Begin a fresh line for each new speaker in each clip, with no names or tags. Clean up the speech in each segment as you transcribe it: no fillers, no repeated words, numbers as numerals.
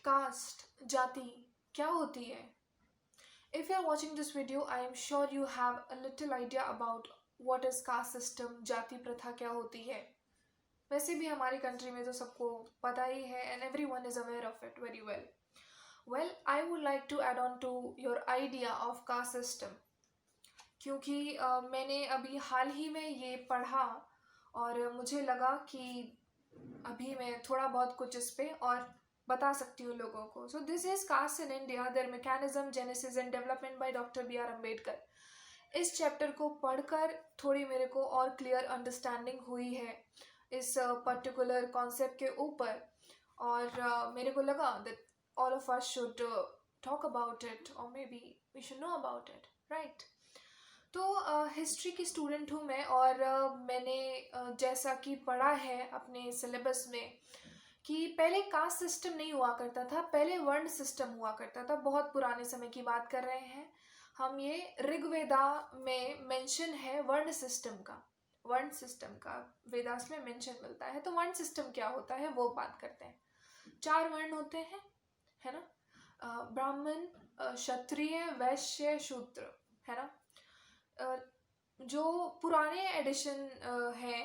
Cast जाति क्या होती है? If you are watching this video, I am sure you have a little idea about what is caste system, जाति प्रथा क्या होती है. वैसे भी हमारी कंट्री में तो सबको पता ही है and everyone is aware of it very well. Well, I would like to add on to your idea of caste system. क्योंकि मैंने अभी हाल ही में ये पढ़ा और मुझे लगा कि अभी मैं थोड़ा बहुत कुछ इस पे और बता सकती हूँ लोगों को. So this is caste in India, their mechanism, genesis and development by doctor B R Ambedkar. इस चैप्टर को पढ़कर थोड़ी मेरे को और क्लियर अंडरस्टैंडिंग हुई है इस पर्टिकुलर कॉन्सेप्ट के ऊपर और मेरे को लगा that all of us should talk about it और maybe we should know about it, right. तो हिस्ट्री की स्टूडेंट हूँ मैं और मैंने जैसा कि पढ़ा है अपने सिलेबस में कि पहले कास्ट सिस्टम नहीं हुआ करता था, पहले वर्ण सिस्टम हुआ करता था. बहुत पुराने समय की बात कर रहे हैं हम. ये ऋग्वेदा में मेंशन है वर्ण सिस्टम का. वर्ण सिस्टम का वेदास में मेंशन मिलता है. तो वर्ण सिस्टम क्या होता है वो बात करते हैं. 4 वर्ण होते हैं, है ना. ब्राह्मण, क्षत्रिय, वैश्य, शूद्र, है ना. जो पुराने एडिशन है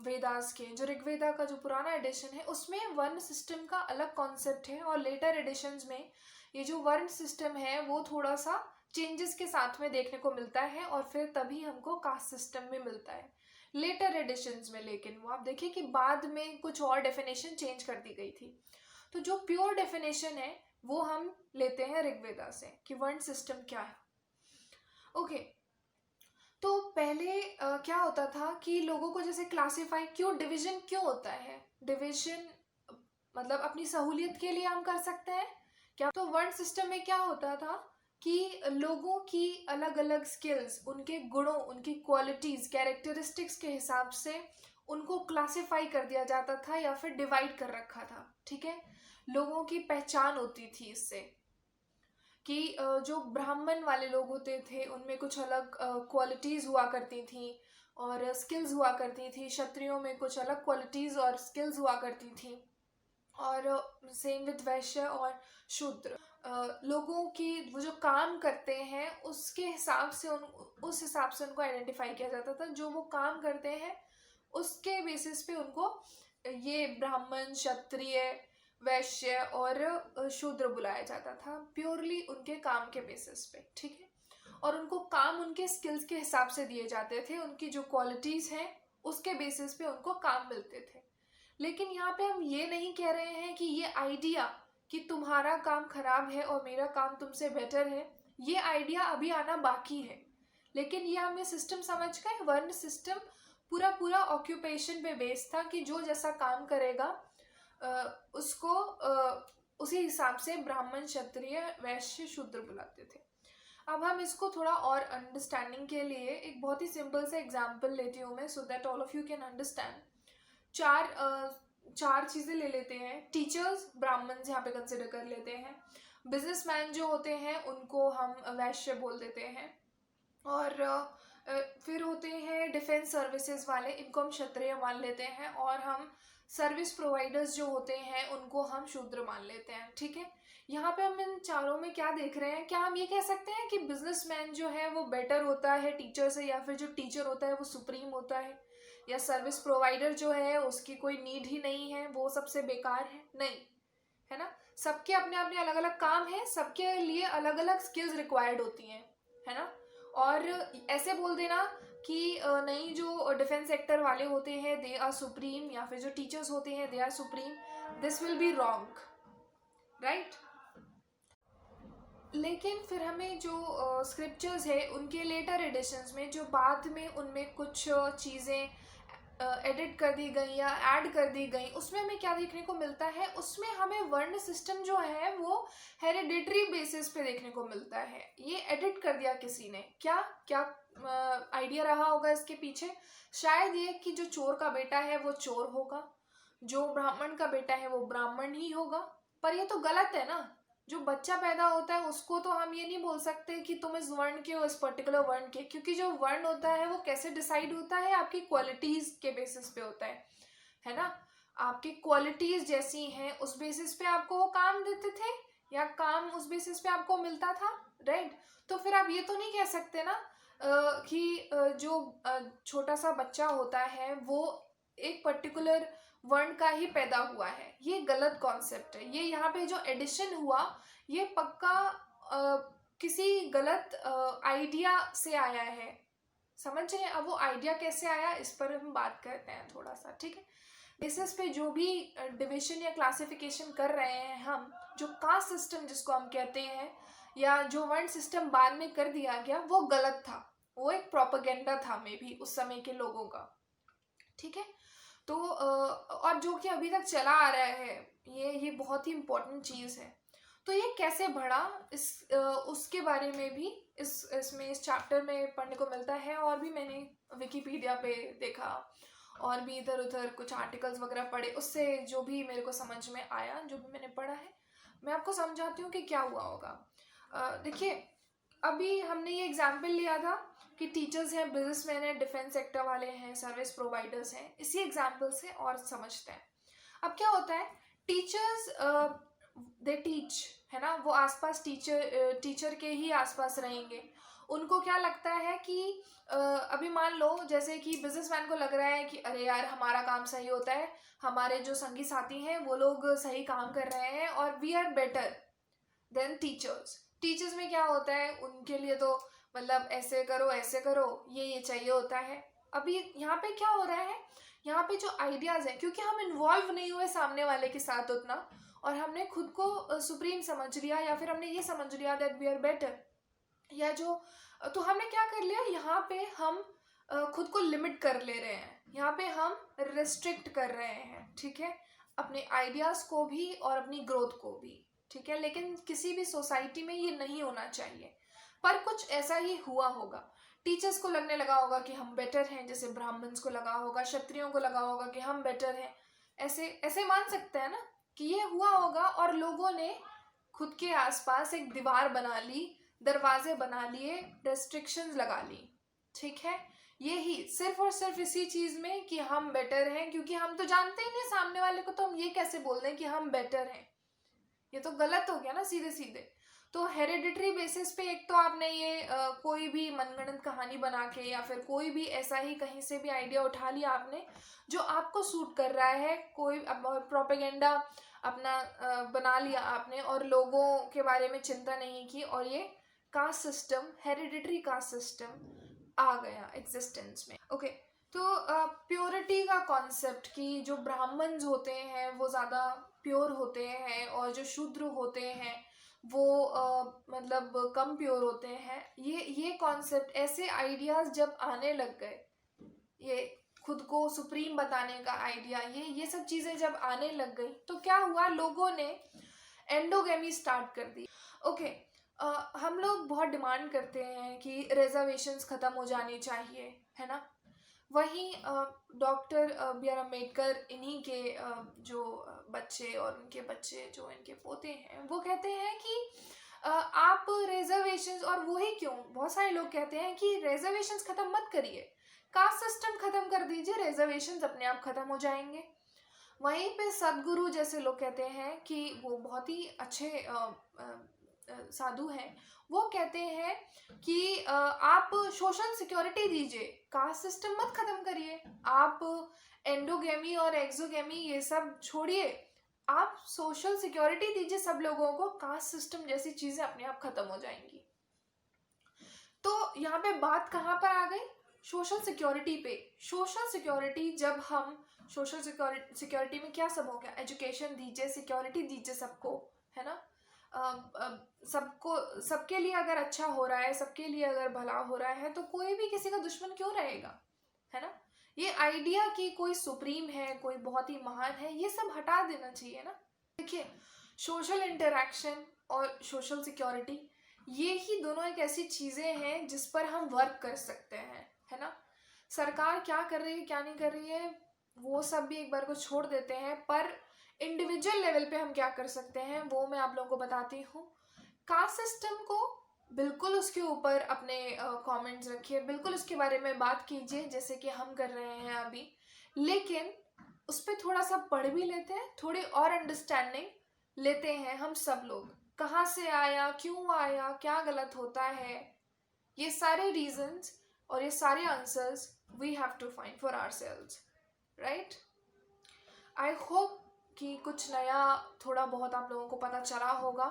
वेदास के, जो ऋग्वेदा का जो पुराना एडिशन है उसमें वर्ण सिस्टम का अलग कॉन्सेप्ट है और लेटर एडिशंस में ये जो वर्ण सिस्टम है वो थोड़ा सा चेंजेस के साथ में देखने को मिलता है और फिर तभी हमको कास्ट सिस्टम में मिलता है लेटर एडिशंस में. लेकिन वो आप देखिए कि बाद में कुछ और डेफिनेशन चेंज कर दी गई थी. तो जो प्योर डेफिनेशन है वो हम लेते हैं ऋग्वेदा से कि वर्ण सिस्टम क्या है. ओके. तो पहले क्या होता था कि लोगों को जैसे क्लासिफाई, क्यों डिवीजन क्यों होता है? डिवीजन मतलब अपनी सहूलियत के लिए हम कर सकते हैं क्या. तो वर्ण सिस्टम में क्या होता था कि लोगों की अलग अलग स्किल्स, उनके गुणों, उनकी क्वालिटीज, कैरेक्टरिस्टिक्स के हिसाब से उनको क्लासिफाई कर दिया जाता था या फिर डिवाइड कर रखा था. ठीक है. लोगों की पहचान होती थी इससे कि जो ब्राह्मण वाले लोग होते थे उनमें कुछ अलग क्वालिटीज़ हुआ करती थी और स्किल्स हुआ करती थी. क्षत्रियों में कुछ अलग क्वालिटीज़ और स्किल्स हुआ करती थी. और सेम विद वैश्य और शूद्र. लोगों की वो जो काम करते हैं उसके हिसाब से उस हिसाब से उनको आइडेंटिफाई किया जाता था. जो वो काम करते हैं उसके बेसिस पे उनको ये ब्राह्मण, क्षत्रिय, वैश्य और शूद्र बुलाया जाता था प्योरली उनके काम के बेसिस पे. ठीक है. और उनको काम उनके स्किल्स के हिसाब से दिए जाते थे. उनकी जो क्वालिटीज़ हैं उसके बेसिस पे उनको काम मिलते थे. लेकिन यहाँ पे हम ये नहीं कह रहे हैं कि ये आइडिया कि तुम्हारा काम खराब है और मेरा काम तुमसे बेटर है, ये आइडिया अभी आना बाकी है. लेकिन ये हमें सिस्टम समझ गए. वर्ण सिस्टम पूरा पूरा ऑक्यूपेशन पे बेस्ड था कि जो जैसा काम करेगा उसको उसी हिसाब से ब्राह्मण, क्षत्रिय, वैश्य, शूद्र बुलाते थे. अब हम इसको थोड़ा और अंडरस्टैंडिंग के लिए एक बहुत ही सिंपल से एग्जांपल लेती हूँ मैं, so that all of you can understand. चार चीज़ें ले लेते हैं. टीचर्स, ब्राह्मण यहाँ पे कंसिडर कर लेते हैं. बिजनेसमैन जो होते हैं उनको हम वैश्य बोल देते हैं. और फिर होते हैं डिफेंस सर्विसेज वाले, इनको हम क्षत्रिय मान लेते हैं. और हम सर्विस प्रोवाइडर्स जो होते हैं उनको हम शूद्र मान लेते हैं. ठीक है. यहाँ पे हम इन चारों में क्या देख रहे हैं? क्या हम ये कह सकते हैं कि बिजनेसमैन जो है वो बेटर होता है टीचर से, या फिर जो टीचर होता है वो सुप्रीम होता है, या सर्विस प्रोवाइडर जो है उसकी कोई नीड ही नहीं है, वो सबसे बेकार है? नहीं, है ना. सबके अपने अपने अलग अलग काम है, सबके लिए अलग अलग स्किल्स रिक्वायर्ड होती हैं, है ना. और ऐसे बोल देना कि नहीं, जो डिफेंस सेक्टर वाले होते हैं दे आर सुप्रीम, या फिर जो टीचर्स होते हैं they are supreme, this will be wrong, right. लेकिन फिर हमें जो स्क्रिप्चर्स है उनके लेटर एडिशंस में जो बाद में उनमें कुछ चीज़ें एडिट कर दी गई या ऐड कर दी गई, उसमें हमें क्या देखने को मिलता है? उसमें हमें वर्ण सिस्टम जो है वो हेरिडिटरी बेसिस पे देखने को मिलता है. ये एडिट कर दिया किसी ने. क्या क्या आइडिया रहा होगा इसके पीछे? शायद ये कि जो चोर का बेटा है वो चोर होगा, जो ब्राह्मण का बेटा है वो ब्राह्मण ही होगा. पर ये तो गलत है ना. जो बच्चा पैदा होता है उसको तो हम ये नहीं बोल सकते कि तुम इस वर्ण के हो, इस पर्टिकुलर वर्ण के, क्योंकि जो वर्ण होता है वो कैसे डिसाइड होता है? आपकी क्वालिटीज के बेसिस पे होता है ना. आपकी क्वालिटीज जैसी हैं उस बेसिस पे आपको वो काम देते थे, या काम उस बेसिस पे आपको मिलता था, राइट? तो फिर आप ये तो नहीं कह सकते ना कि जो छोटा सा बच्चा होता है वो एक पर्टिकुलर वर्ण का ही पैदा हुआ है। ये गलत कॉन्सेप्ट है। ये यहाँ पे जो एडिशन हुआ ये पक्का किसी गलत आइडिया से आया है, समझ रहे हैं? अब वो आइडिया कैसे आया इस पर हम बात करते हैं थोड़ा सा, ठीक है? बेसिस पे जो भी डिविजन या क्लासिफिकेशन कर रहे हैं हम, जो कास्ट सिस्टम जिसको हम कहते हैं, या जो वर्ण सिस्टम बाद में कर दिया गया, वो गलत था। वो एक प्रोपेगेंडा था मे भी उस समय के लोगों का, ठीक है? तो और जो कि अभी तक चला आ रहा है, ये बहुत ही इम्पोर्टेंट चीज़ है। तो ये कैसे बढ़ा उसके बारे में भी इस चैप्टर में पढ़ने को मिलता है। और भी मैंने विकिपीडिया पे देखा और भी इधर उधर कुछ आर्टिकल्स वगैरह पढ़े, उससे जो भी मेरे को समझ में आया, जो भी मैंने पढ़ा है, मैं आपको समझाती हूँ कि क्या हुआ होगा। देखिए, अभी हमने ये एग्जाम्पल लिया था कि टीचर्स हैं, बिजनेसमैन हैं, डिफेंस सेक्टर वाले हैं, सर्विस प्रोवाइडर्स हैं। इसी एग्जाम्पल से और समझते हैं। अब क्या होता है, टीचर्स दे टीच, है ना? वो आसपास टीचर के ही आसपास रहेंगे। उनको क्या लगता है कि अभी मान लो जैसे कि बिजनेसमैन को लग रहा है कि अरे यार हमारा काम सही होता है, हमारे जो संगी साथी हैं वो लोग सही काम कर रहे हैं और we are better than teachers. Teachers में क्या होता है, उनके लिए तो मतलब ऐसे करो ये चाहिए होता है। अभी यहाँ पे क्या हो रहा है, यहाँ पे जो आइडियाज है, क्योंकि हम इन्वॉल्व नहीं हुए सामने वाले के साथ उतना, और हमने खुद को सुप्रीम समझ लिया, या फिर हमने ये समझ लिया दैट वी आर बेटर, या जो तो हमने क्या कर लिया, यहाँ पे हम खुद को लिमिट कर ले रहे हैं, यहाँ पे हम रिस्ट्रिक्ट कर रहे हैं, ठीक है? अपने आइडियाज को भी और अपनी ग्रोथ को भी, ठीक है? लेकिन किसी भी सोसाइटी में ये नहीं होना चाहिए, पर कुछ ऐसा ही हुआ होगा। टीचर्स को लगने लगा होगा कि हम बेटर हैं, जैसे ब्राह्मण्स को लगा होगा, क्षत्रियों को लगा होगा कि हम बेटर हैं। ऐसे ऐसे मान सकते हैं ना कि ये हुआ होगा, और लोगों ने खुद के आसपास एक दीवार बना ली, दरवाजे बना लिए, रेस्ट्रिक्शंस लगा ली, ठीक है? यही सिर्फ और सिर्फ इसी चीज में कि हम बेटर हैं, क्योंकि हम तो जानते ही नहीं सामने वाले को, तो हम ये कैसे बोल दें कि हम बेटर हैं? ये तो गलत हो गया ना सीधे सीधे। तो हेरिडिटरी बेसिस पे एक तो आपने ये कोई भी मनगढ़ंत कहानी बना के, या फिर कोई भी ऐसा ही कहीं से भी आइडिया उठा लिया आपने जो आपको सूट कर रहा है, कोई प्रोपेगेंडा अपना बना लिया आपने, और लोगों के बारे में चिंता नहीं की, और ये caste system, hereditary caste system आ गया एग्जिस्टेंस में। ओके, तो प्योरिटी का कॉन्सेप्ट कि जो ब्राह्मण्स होते हैं वो ज़्यादा प्योर होते हैं, और जो शूद्र होते हैं वो मतलब कम प्योर होते हैं, ये कॉन्सेप्ट, ऐसे आइडियाज जब आने लग गए, ये खुद को सुप्रीम बताने का आइडिया, ये सब चीज़ें जब आने लग गई, तो क्या हुआ, लोगों ने एंडोगेमी स्टार्ट कर दी। ओके, हम लोग बहुत डिमांड करते हैं कि रिजर्वेशंस ख़त्म हो जानी चाहिए, है ना? वहीं डॉक्टर बी आर अम्बेडकर, इन्हीं के जो बच्चे और उनके बच्चे जो इनके पोते हैं, वो कहते हैं कि आप रिजर्वेशंस, और वो ही क्यों, बहुत सारे लोग कहते हैं कि रिजर्वेशंस ख़त्म मत करिए, कास्ट सिस्टम ख़त्म कर दीजिए, रिजर्वेशंस अपने आप ख़त्म हो जाएंगे। वहीं पे सदगुरु जैसे लोग कहते हैं कि वो बहुत ही अच्छे साधु हैं, वो कहते हैं कि आप सोशल सिक्योरिटी दीजिए, कास्ट सिस्टम मत खत्म करिए, आप एंडोगेमी और एक्सोगेमी ये सब छोड़िए, आप सोशल सिक्योरिटी दीजिए सब लोगों को, कास्ट सिस्टम जैसी चीजें अपने आप खत्म हो जाएंगी। तो यहाँ पे बात कहाँ पर आ गई, सोशल सिक्योरिटी पे। सोशल सिक्योरिटी, जब हम सोशल सिक्योरिटी में क्या सब हो गया, एजुकेशन दीजिए, सिक्योरिटी दीजिए सबको, है ना? सबको, सबके लिए अगर अच्छा हो रहा है, सबके लिए अगर भला हो रहा है, तो कोई भी किसी का दुश्मन क्यों रहेगा, है ना? ये आइडिया कि कोई सुप्रीम है, कोई बहुत ही महान है, ये सब हटा देना चाहिए ना। देखिए, सोशल इंटरेक्शन और सोशल सिक्योरिटी, ये ही दोनों एक ऐसी चीज़ें हैं जिस पर हम वर्क कर सकते हैं, है ना? सरकार क्या कर रही है, क्या नहीं कर रही है, वो सब भी एक बार को छोड़ देते हैं, पर इंडिविजुअल लेवल पे हम क्या कर सकते हैं वो मैं आप लोगों को बताती हूँ। कास्ट सिस्टम को बिल्कुल उसके ऊपर अपने कमेंट्स रखिए, बिल्कुल उसके बारे में बात कीजिए, जैसे कि हम कर रहे हैं अभी, लेकिन उस पर थोड़ा सा पढ़ भी लेते हैं, थोड़ी और अंडरस्टैंडिंग लेते हैं हम सब लोग, कहाँ से आया, क्यों आया, क्या गलत होता है, ये सारे रीजंस और ये सारे answers we have to find for ourselves, right. I hope कि कुछ नया थोड़ा बहुत आप लोगों को पता चला होगा।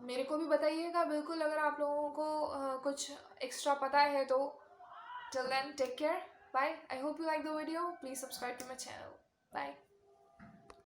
मेरे को भी बताइएगा बिल्कुल अगर आप लोगों को कुछ एक्स्ट्रा पता है तो। Till then take care, bye. I hope you like the video, please subscribe to my channel, bye.